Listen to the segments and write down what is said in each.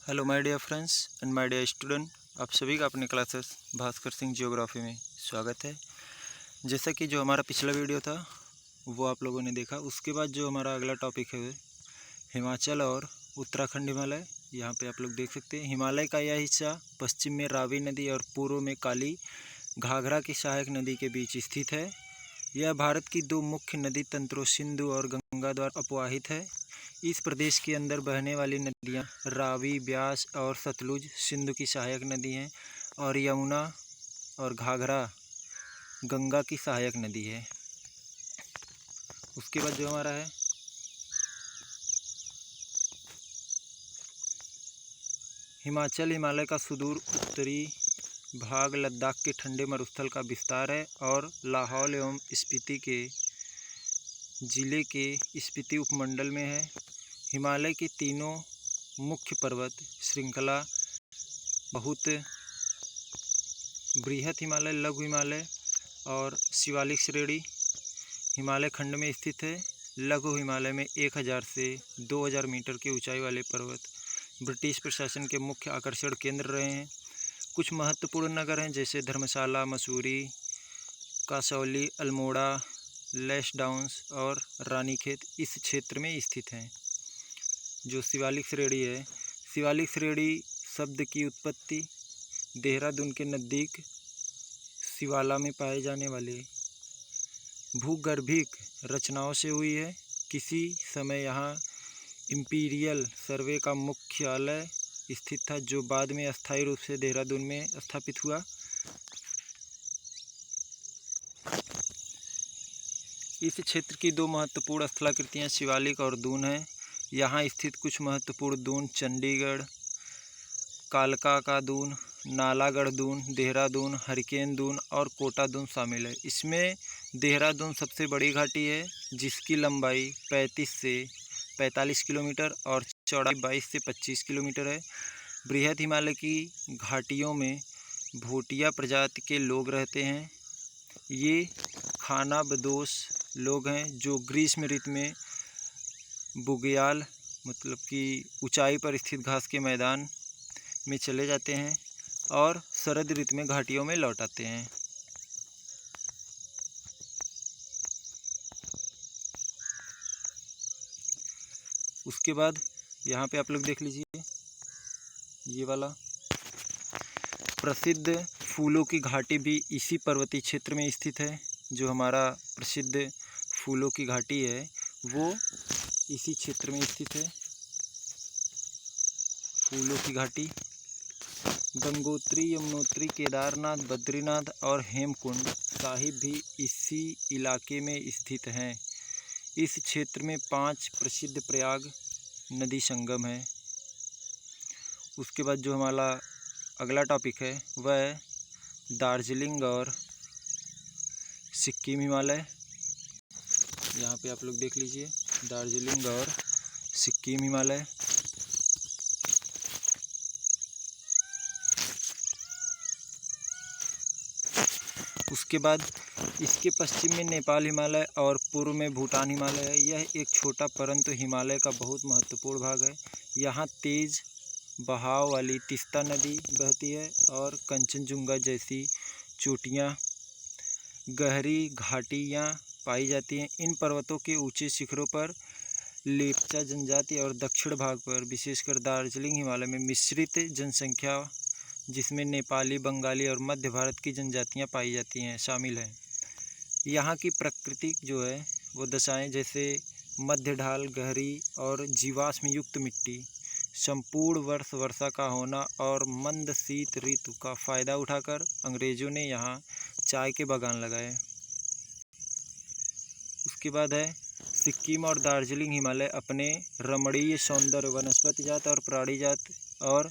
Hello my dear friends and my dear student, आप सभी का अपने क्लासेस भास्कर सिंह जियोग्राफी में स्वागत है। जैसा कि जो हमारा पिछला वीडियो था वो आप लोगों ने देखा, उसके बाद जो हमारा अगला टॉपिक है हिमाचल और उत्तराखंड हिमालय। यहाँ पे आप लोग देख सकते हैं हिमालय का यह हिस्सा पश्चिम में रावी नदी और पूर्व में काली घाघरा की सहायक नदी के बीच स्थित है। यह भारत की दो मुख्य नदी तंत्रों सिंधु और गंगा द्वारा अपवाहित है। इस प्रदेश के अंदर बहने वाली नदियां रावी, ब्यास और सतलुज सिंधु की सहायक नदी हैं और यमुना और घाघरा गंगा की सहायक नदी है। उसके बाद जो हमारा है हिमाचल, हिमालय का सुदूर उत्तरी भाग लद्दाख के ठंडे मरुस्थल का विस्तार है और लाहौल एवं स्पीति के ज़िले के स्पीति उपमंडल में है। हिमालय के तीनों मुख्य पर्वत श्रृंखला बहुत बृहत हिमालय, लघु हिमालय और शिवालिक श्रेणी हिमालय खंड में स्थित है। लघु हिमालय में 1000 से 2000 मीटर की ऊंचाई वाले पर्वत ब्रिटिश प्रशासन के मुख्य आकर्षण केंद्र रहे हैं। कुछ महत्वपूर्ण नगर हैं जैसे धर्मशाला, मसूरी, कसौली, अल्मोड़ा, लैंसडाउन और रानीखेत इस क्षेत्र में स्थित हैं। जो शिवालिक श्रेणी है, शिवालिक श्रेणी शब्द की उत्पत्ति देहरादून के नज़दीक शिवाला में पाए जाने वाले भूगर्भिक रचनाओं से हुई है। किसी समय यहाँ इंपीरियल सर्वे का मुख्यालय स्थित था जो बाद में अस्थायी रूप से देहरादून में स्थापित हुआ। इस क्षेत्र की दो महत्वपूर्ण स्थलाकृतियाँ शिवालिक और दून हैं। यहाँ स्थित कुछ महत्वपूर्ण दून चंडीगढ़, कालका का दून, नालागढ़ दून, देहरादून, हरिकेन दून और कोटा दून शामिल है। इसमें देहरादून सबसे बड़ी घाटी है जिसकी लंबाई 35 से 45 किलोमीटर और चौड़ाई 22 से 25 किलोमीटर है। बृहद हिमालय की घाटियों में भूटिया प्रजाति के लोग रहते हैं। ये खानाबदोश लोग हैं जो ग्रीष्म ऋतु में बुग्याल मतलब कि ऊंचाई पर स्थित घास के मैदान में चले जाते हैं और शरद ऋतु में घाटियों में लौट आते हैं। उसके बाद यहाँ पे आप लोग देख लीजिए, ये वाला प्रसिद्ध फूलों की घाटी भी इसी पर्वतीय क्षेत्र में स्थित है। जो हमारा प्रसिद्ध फूलों की घाटी है वो इसी क्षेत्र में स्थित है। फूलों की घाटी गंगोत्री, यमुनोत्री, केदारनाथ, बद्रीनाथ और हेमकुंड साहिब भी इसी इलाके में स्थित हैं। इस क्षेत्र में 5 प्रसिद्ध प्रयाग नदी संगम है। उसके बाद जो हमारा अगला टॉपिक है वह दार्जिलिंग और सिक्किम हिमालय। यहाँ पे आप लोग देख लीजिए दार्जिलिंग और सिक्किम हिमालय। उसके बाद इसके पश्चिम में नेपाल हिमालय और पूर्व में भूटान हिमालय है। यह एक छोटा परंतु हिमालय का बहुत महत्वपूर्ण भाग है। यहाँ तेज़ बहाव वाली तीस्ता नदी बहती है और कंचनजुंगा जैसी चोटियाँ, गहरी घाटियाँ पाई जाती हैं। इन पर्वतों के ऊंचे शिखरों पर लेप्चा जनजाति और दक्षिण भाग पर विशेषकर दार्जिलिंग हिमालय में मिश्रित जनसंख्या जिसमें नेपाली, बंगाली और मध्य भारत की जनजातियां पाई जाती हैं शामिल हैं। यहाँ की प्रकृति जो है वो दशाएं जैसे मध्य ढाल, गहरी और जीवाश्म युक्त मिट्टी, संपूर्ण वर्ष वर्षा का होना और मंद शीत ऋतु का फ़ायदा उठाकर अंग्रेज़ों ने यहाँ चाय के बागान लगाए। उसके बाद है सिक्किम और दार्जिलिंग हिमालय अपने रमणीय सौंदर्य, वनस्पति जात और प्राणी जात और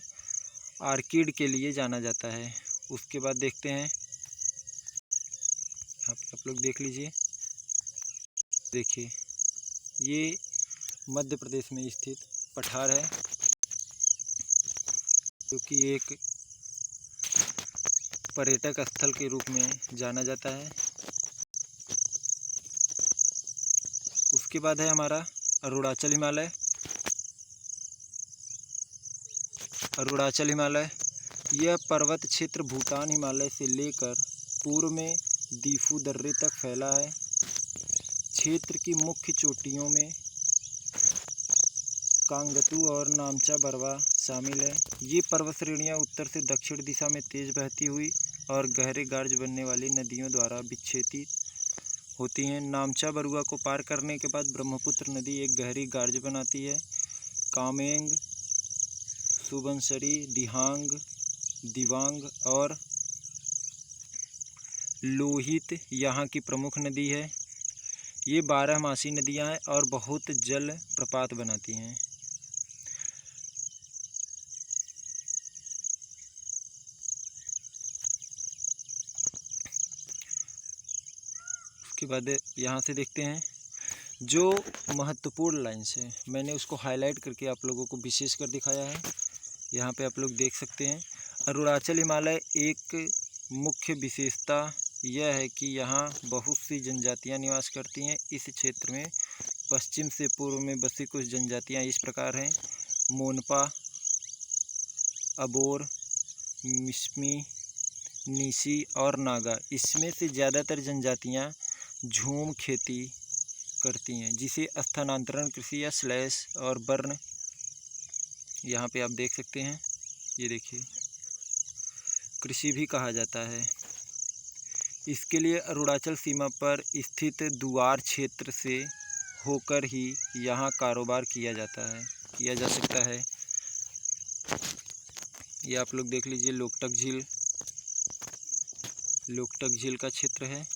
आर्किड के लिए जाना जाता है। उसके बाद देखते हैं, यहाँ पे आप लोग देख लीजिए, देखिए ये मध्य प्रदेश में स्थित पठार है जो कि एक पर्यटक स्थल के रूप में जाना जाता है। उसके बाद है हमारा अरुणाचल हिमालय। अरुणाचल हिमालय, यह पर्वत क्षेत्र भूटान हिमालय से लेकर पूर्व में दीफू दर्रे तक फैला है। क्षेत्र की मुख्य चोटियों में कांगतू और नामचा बरवा शामिल है। ये पर्वत श्रेणियाँ उत्तर से दक्षिण दिशा में तेज बहती हुई और गहरे गार्ज बनने वाली नदियों द्वारा विच्छेदित होती हैं। नामचा बरुआ को पार करने के बाद ब्रह्मपुत्र नदी एक गहरी गार्ज बनाती है। कामेंग, सुबनसिरी, दिहांग, दिबांग और लोहित यहाँ की प्रमुख नदी है। ये 12मासी नदियाँ हैं और बहुत जल प्रपात बनाती हैं। उसके बाद यहाँ से देखते हैं जो महत्वपूर्ण लाइन्स है, मैंने उसको हाईलाइट करके आप लोगों को विशेष कर दिखाया है। यहाँ पे आप लोग देख सकते हैं। अरुणाचल हिमालय एक मुख्य विशेषता यह है कि यहाँ बहुत सी जनजातियाँ निवास करती हैं। इस क्षेत्र में पश्चिम से पूर्व में बसी कुछ जनजातियाँ इस प्रकार हैं: मोनपा, अबोर, मिसमी, नीसी और नागा। इसमें से ज़्यादातर जनजातियाँ झूम खेती करती हैं, जिसे स्थानांतरण कृषि या स्लैश और बर्न, यहाँ पे आप देख सकते हैं, ये देखिए, कृषि भी कहा जाता है। इसके लिए अरुणाचल सीमा पर स्थित दुआर क्षेत्र से होकर ही यहाँ कारोबार किया जा सकता है। ये आप लोग देख लीजिए, लोकटक झील का क्षेत्र है।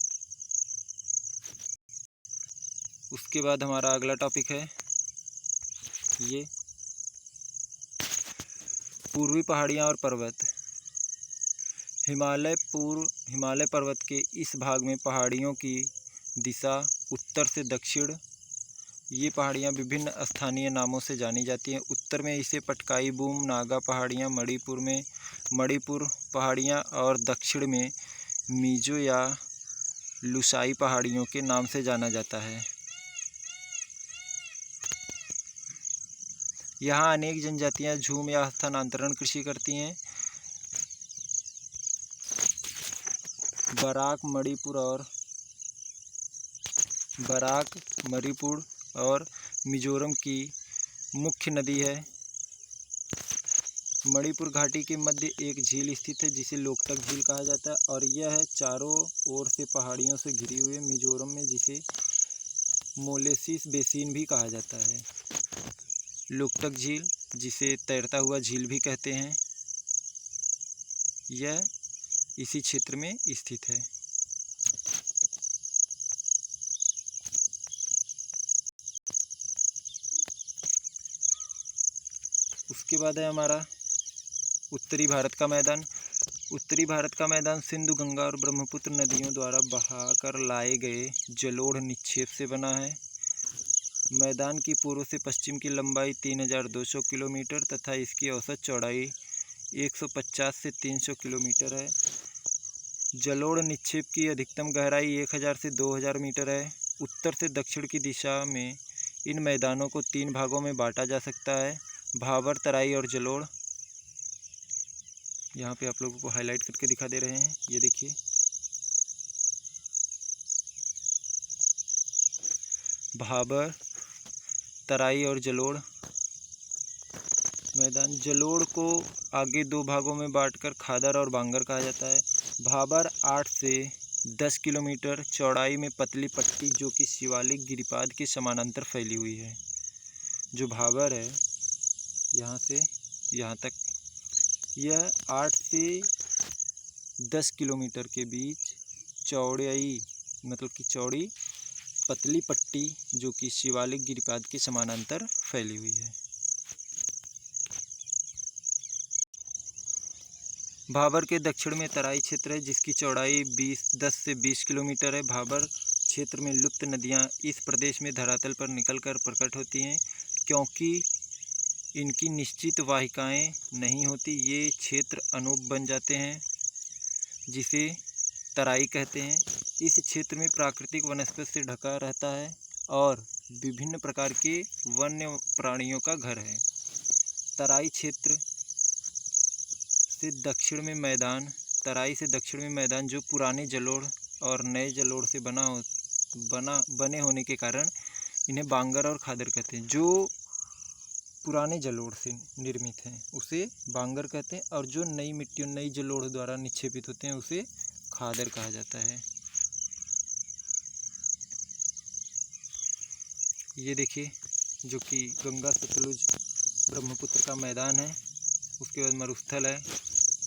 उसके बाद हमारा अगला टॉपिक है ये पूर्वी पहाड़ियाँ और पर्वत। हिमालय पर्वत के इस भाग में पहाड़ियों की दिशा उत्तर से दक्षिण। ये पहाड़ियाँ विभिन्न स्थानीय नामों से जानी जाती हैं। उत्तर में इसे पटकाई बूम नागा पहाड़ियाँ, मणिपुर पहाड़ियाँ और दक्षिण में मिजो या लुसाई पहाड़ियों के नाम से जाना जाता है। यहाँ अनेक जनजातियाँ झूम या स्थानांतरण कृषि करती हैं। बराक मणिपुर और मिजोरम की मुख्य नदी है। मणिपुर घाटी के मध्य एक झील स्थित है जिसे लोकटक झील कहा जाता है और यह चारों ओर से पहाड़ियों से घिरी हुई है। मिजोरम में जिसे मोलेसिस बेसिन भी कहा जाता है। लोकटक झील, जिसे तैरता हुआ झील भी कहते हैं, यह इसी क्षेत्र में स्थित है। उसके बाद है हमारा उत्तरी भारत का मैदान। उत्तरी भारत का मैदान सिंधु, गंगा और ब्रह्मपुत्र नदियों द्वारा बहाकर लाए गए जलोढ़ निक्षेप से बना है। मैदान की पूर्व से पश्चिम की लंबाई 3200 किलोमीटर तथा इसकी औसत चौड़ाई 150 से 300 किलोमीटर है। जलोढ़ निक्षेप की अधिकतम गहराई 1000 से 2000 मीटर है। उत्तर से दक्षिण की दिशा में इन मैदानों को 3 भागों में बांटा जा सकता है: भाबर, तराई और जलोढ़। यहाँ पे आप लोगों को हाईलाइट करके दिखा दे रहे हैं, ये देखिए। भाबर, तराई और जलोढ़ मैदान। जलोढ़ को आगे 2 भागों में बांटकर खादर और बांगर कहा जाता है। भाबर 8 से 10 किलोमीटर चौड़ाई में पतली पट्टी जो कि शिवालिक गिरिपाद के समानांतर फैली हुई है। जो भाबर है यहाँ से यहाँ तक, यह 8 से 10 किलोमीटर के बीच चौड़ी पतली पट्टी जो कि शिवालिक गिरिपाद के समानांतर फैली हुई है। भाबर के दक्षिण में तराई क्षेत्र है जिसकी चौड़ाई 10 से 20 किलोमीटर है। भाबर क्षेत्र में लुप्त नदियाँ इस प्रदेश में धरातल पर निकलकर प्रकट होती हैं। क्योंकि इनकी निश्चित वाहिकाएँ नहीं होती, ये क्षेत्र अनूप बन जाते हैं जिसे तराई कहते हैं। इस क्षेत्र में प्राकृतिक वनस्पति से ढका रहता है और विभिन्न प्रकार के वन्य प्राणियों का घर है। तराई क्षेत्र से दक्षिण में मैदान, तराई से दक्षिण में मैदान जो पुराने जलोढ़ और नए जलोढ़ से बने होने के कारण इन्हें बांगर और खादर कहते हैं। जो पुराने जलोढ़ से निर्मित हैं उसे बांगर कहते हैं, और जो नई मिट्टी और नई जलोढ़ द्वारा निक्षेपित होते हैं उसे खादर कहा जाता है। ये देखिए, जो कि गंगा सतलुज ब्रह्मपुत्र का मैदान है। उसके बाद मरुस्थल है,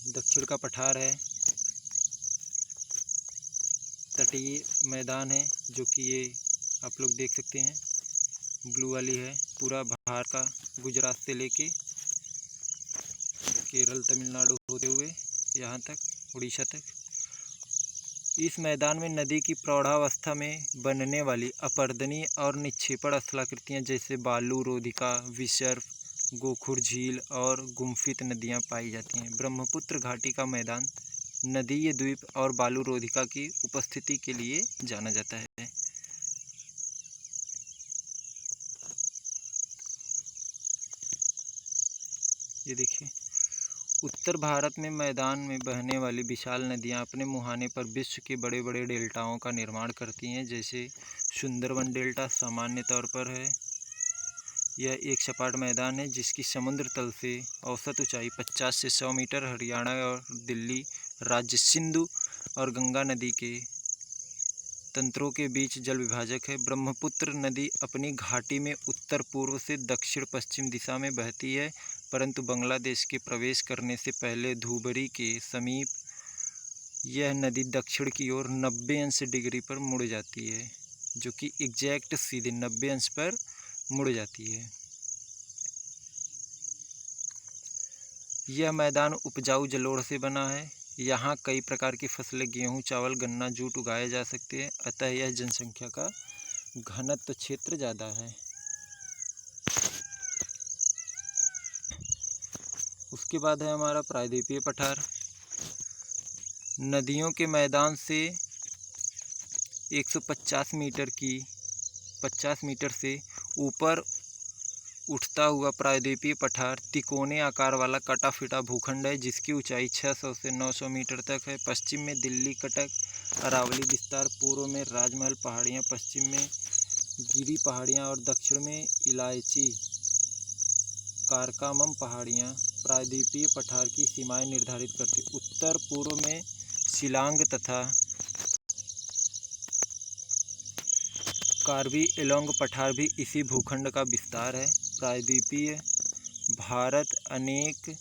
दक्षिण का पठार है, तटीय मैदान है जो कि ये आप लोग देख सकते हैं ब्लू वाली है, पूरा भारत का, गुजरात से लेके केरल तमिलनाडु होते हुए यहाँ तक उड़ीसा तक। इस मैदान में नदी की प्रौढ़ावस्था में बनने वाली अपर्दनीय और निक्षेपण स्थलाकृतियाँ जैसे बालू, रोधिका, विसर्प, गोखुर झील और गुम्फित नदियाँ पाई जाती हैं। ब्रह्मपुत्र घाटी का मैदान नदीय द्वीप और बालू रोधिका की उपस्थिति के लिए जाना जाता है। ये देखिए, उत्तर भारत में मैदान में बहने वाली विशाल नदियाँ अपने मुहाने पर विश्व के बड़े बड़े डेल्टाओं का निर्माण करती हैं। जैसे सुंदरवन डेल्टा सामान्य तौर पर है। यह एक सपाट मैदान है जिसकी समुद्र तल से औसत ऊंचाई 50 से 100 मीटर। हरियाणा और दिल्ली राज्य सिंधु और गंगा नदी के तंत्रों के बीच जल विभाजक है। ब्रह्मपुत्र नदी अपनी घाटी में उत्तर पूर्व से दक्षिण पश्चिम दिशा में बहती है, परंतु बांग्लादेश के प्रवेश करने से पहले धुबरी के समीप यह नदी दक्षिण की ओर 90° पर मुड़ जाती है, जो कि एग्जैक्ट सीधे 90° पर मुड़ जाती है। यह मैदान उपजाऊ जलोढ़ से बना है। यहाँ कई प्रकार की फसलें गेहूँ, चावल, गन्ना, जूट उगाए जा सकते हैं, अतः यह जनसंख्या का घनत्व क्षेत्र ज़्यादा है। उसके बाद है हमारा प्रायद्वीपीय पठार। नदियों के मैदान से 150 मीटर से ऊपर उठता हुआ प्रायद्वीपीय पठार तिकोने आकार वाला कटा फिटा भूखंड है जिसकी ऊंचाई 600 से 900 मीटर तक है। पश्चिम में दिल्ली कटक अरावली विस्तार, पूर्व में राजमहल पहाड़ियाँ, पश्चिम में गिरी पहाड़ियाँ और दक्षिण में इलायची कारकामम पहाड़ियाँ प्रायद्वीपीय पठार की सीमाएं निर्धारित करती। उत्तर पूर्व में शिलांग तथा कार्बी एलोंग पठार भी इसी भूखंड का विस्तार है। प्रायद्वीपीय भारत अनेक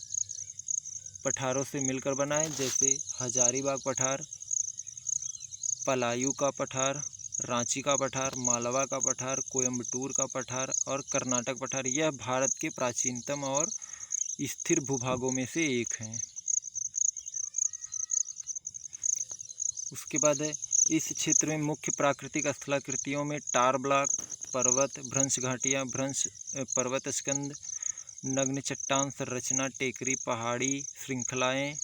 पठारों से मिलकर बना है, जैसे हजारीबाग पठार, पलायू का पठार, रांची का पठार, मालवा का पठार, कोयम्बटूर का पठार और कर्नाटक पठार। यह भारत के प्राचीनतम और स्थिर भूभागों में से एक हैं। उसके बाद है, इस क्षेत्र में मुख्य प्राकृतिक स्थलाकृतियों में टार ब्लॉक, पर्वत, भ्रंश घाटियाँ, भ्रंश पर्वत स्कंद, नग्न चट्टान संरचना, टेकरी पहाड़ी श्रृंखलाएँ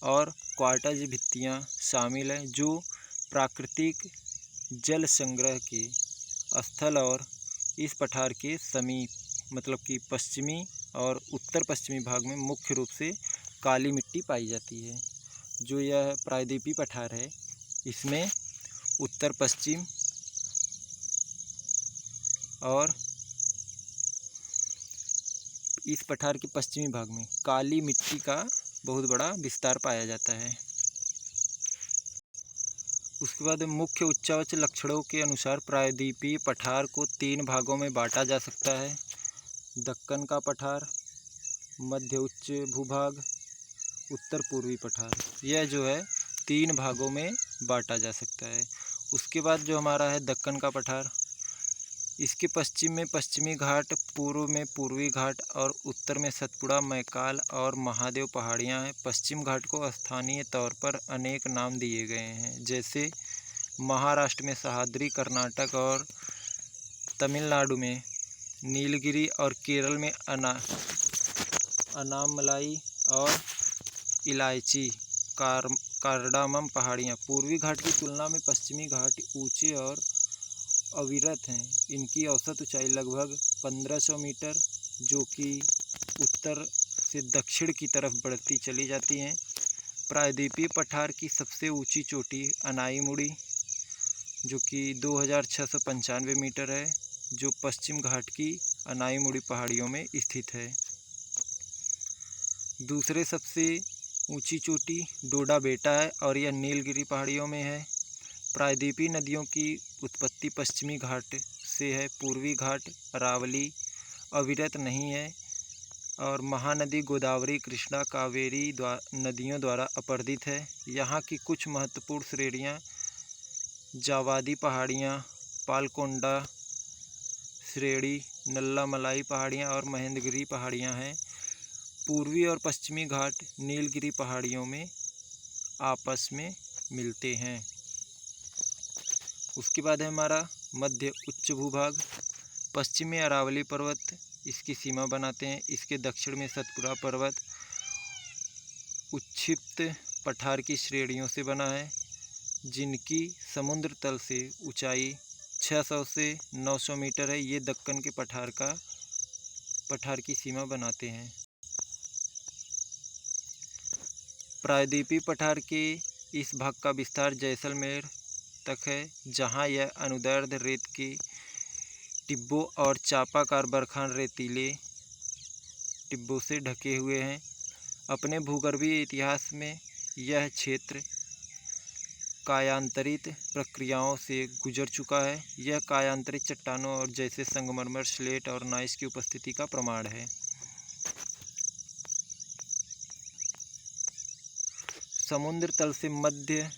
और क्वार्टज भित्तियाँ शामिल हैं, जो प्राकृतिक जल संग्रह के स्थल और इस पठार के समीप मतलब कि पश्चिमी और उत्तर पश्चिमी भाग में मुख्य रूप से काली मिट्टी पाई जाती है। जो यह प्रायद्वीपीय पठार है इसमें उत्तर पश्चिम और इस पठार के पश्चिमी भाग में काली मिट्टी का बहुत बड़ा विस्तार पाया जाता है। उसके बाद मुख्य उच्चावच लक्षणों के अनुसार प्रायद्वीपीय पठार को 3 भागों में बांटा जा सकता है। दक्कन का पठार, मध्य उच्च भूभाग, उत्तर पूर्वी पठार। यह जो है 3 भागों में बांटा जा सकता है। उसके बाद जो हमारा है दक्कन का पठार, इसके पश्चिम में पश्चिमी घाट, पूर्व में पूर्वी घाट और उत्तर में सतपुड़ा, मैकाल और महादेव पहाड़ियाँ हैं। पश्चिम घाट को स्थानीय तौर पर अनेक नाम दिए गए हैं, जैसे महाराष्ट्र में सह्याद्री, कर्नाटक और तमिलनाडु में नीलगिरी और केरल में अनामलाई और इलायची कार्डामम पहाड़ियाँ। पूर्वी घाट की तुलना में पश्चिमी घाट ऊंचे और अविरत हैं। इनकी औसत ऊंचाई लगभग 1500 मीटर, जो कि उत्तर से दक्षिण की तरफ बढ़ती चली जाती हैं। प्रायद्वीपीय पठार की सबसे ऊंची चोटी अनाईमुड़ी जो कि 2695 मीटर है, जो पश्चिम घाट की अनाईमुड़ी पहाड़ियों में स्थित है। दूसरे सबसे ऊंची चोटी डोडा बेटा है और यह नीलगिरी पहाड़ियों में है। प्रायद्वीपीय नदियों की उत्पत्ति पश्चिमी घाट से है। पूर्वी घाट अरावली अविरत नहीं है और महानदी गोदावरी कृष्णा कावेरी नदियों द्वारा अपरदित है। यहाँ की कुछ महत्वपूर्ण श्रेणियाँ जावादी पहाड़ियाँ, पालकोंडा श्रेणी, नल्ला मलाई पहाड़ियाँ और महेंद्रगिरी पहाड़ियाँ हैं। पूर्वी और पश्चिमी घाट नीलगिरी पहाड़ियों में आपस में मिलते हैं। उसके बाद है हमारा मध्य उच्च भूभाग। पश्चिम में अरावली पर्वत इसकी सीमा बनाते हैं। इसके दक्षिण में सतपुड़ा पर्वत उच्छिप्त पठार की श्रेणियों से बना है, जिनकी समुद्र तल से ऊंचाई 600 से 900 मीटर है। ये दक्कन के पठार की सीमा बनाते हैं। प्रायद्वीपीय पठार के इस भाग का विस्तार जैसलमेर तक है, जहां यह अनुदैर्ध्य रेत के टिब्बों और चापाकार बरखान रेतीले टिब्बों से ढके हुए हैं। अपने भूगर्भीय इतिहास में यह क्षेत्र कायांतरित प्रक्रियाओं से गुजर चुका है। यह कायांतरित चट्टानों और जैसे संगमरमर, स्लेट और नाइस की उपस्थिति का प्रमाण है। समुद्र तल से मध्य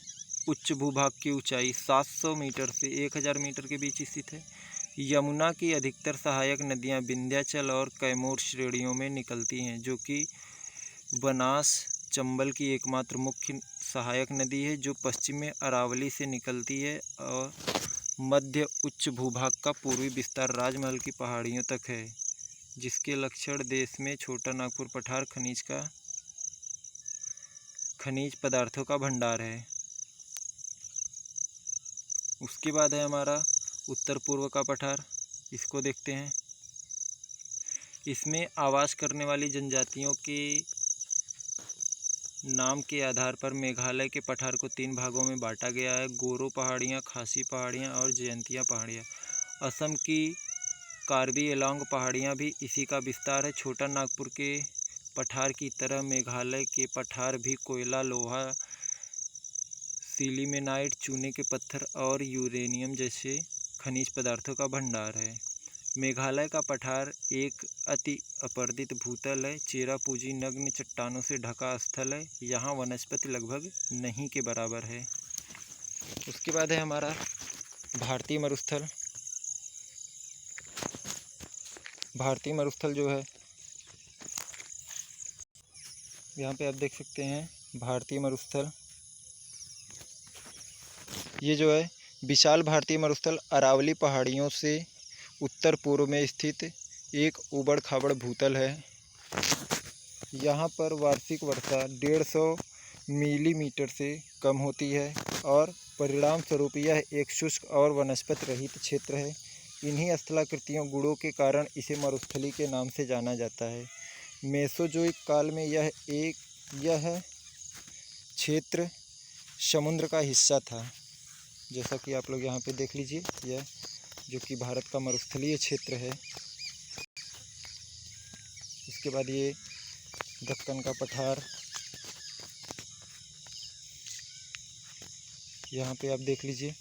उच्च भूभाग की ऊंचाई 700 मीटर से 1000 मीटर के बीच स्थित है। यमुना की अधिकतर सहायक नदियां विंध्याचल और कैमूर श्रेणियों में निकलती हैं, जो कि बनास चंबल की एकमात्र मुख्य सहायक नदी है, जो पश्चिम में अरावली से निकलती है। और मध्य उच्च भूभाग का पूर्वी विस्तार राजमहल की पहाड़ियों तक है, जिसके लक्षण देश में छोटा नागपुर पठार खनिज पदार्थों का भंडार है। उसके बाद है हमारा उत्तर पूर्व का पठार। इसको देखते हैं। इसमें आवास करने वाली जनजातियों के नाम के आधार पर मेघालय के पठार को 3 भागों में बांटा गया है: गोरो पहाड़ियाँ, खासी पहाड़ियाँ और जयंतिया पहाड़ियाँ। असम की कार्बी एलोंग पहाड़ियाँ भी इसी का विस्तार है। छोटा नागपुर के पठार की तरह मेघालय के पठार भी कोयला, लोहा, सिलीमेनाइट, चूने के पत्थर और यूरेनियम जैसे खनिज पदार्थों का भंडार है। मेघालय का पठार एक अति अपरदित भूतल है। चेरापूंजी नग्न चट्टानों से ढका स्थल है। यहाँ वनस्पति लगभग नहीं के बराबर है। उसके बाद है हमारा भारतीय मरुस्थल। भारतीय मरुस्थल जो है, यहाँ पे आप देख सकते हैं भारतीय मरुस्थल। ये जो है विशाल भारतीय मरुस्थल अरावली पहाड़ियों से उत्तर पूर्व में स्थित एक उबड़ खाबड़ भूतल है। यहाँ पर वार्षिक वर्षा 150 मिलीमीटर से कम होती है और परिणाम स्वरूप यह एक शुष्क और वनस्पति रहित क्षेत्र है। इन्हीं स्थलाकृतियों गुणों के कारण इसे मरुस्थली के नाम से जाना जाता है। मेसोजोइक काल में यह क्षेत्र समुद्र का हिस्सा था, जैसा कि आप लोग यहाँ पे देख लीजिए। यह जो कि भारत का मरुस्थलीय क्षेत्र है। उसके बाद ये दक्कन का पठार, यहाँ पे आप देख लीजिए।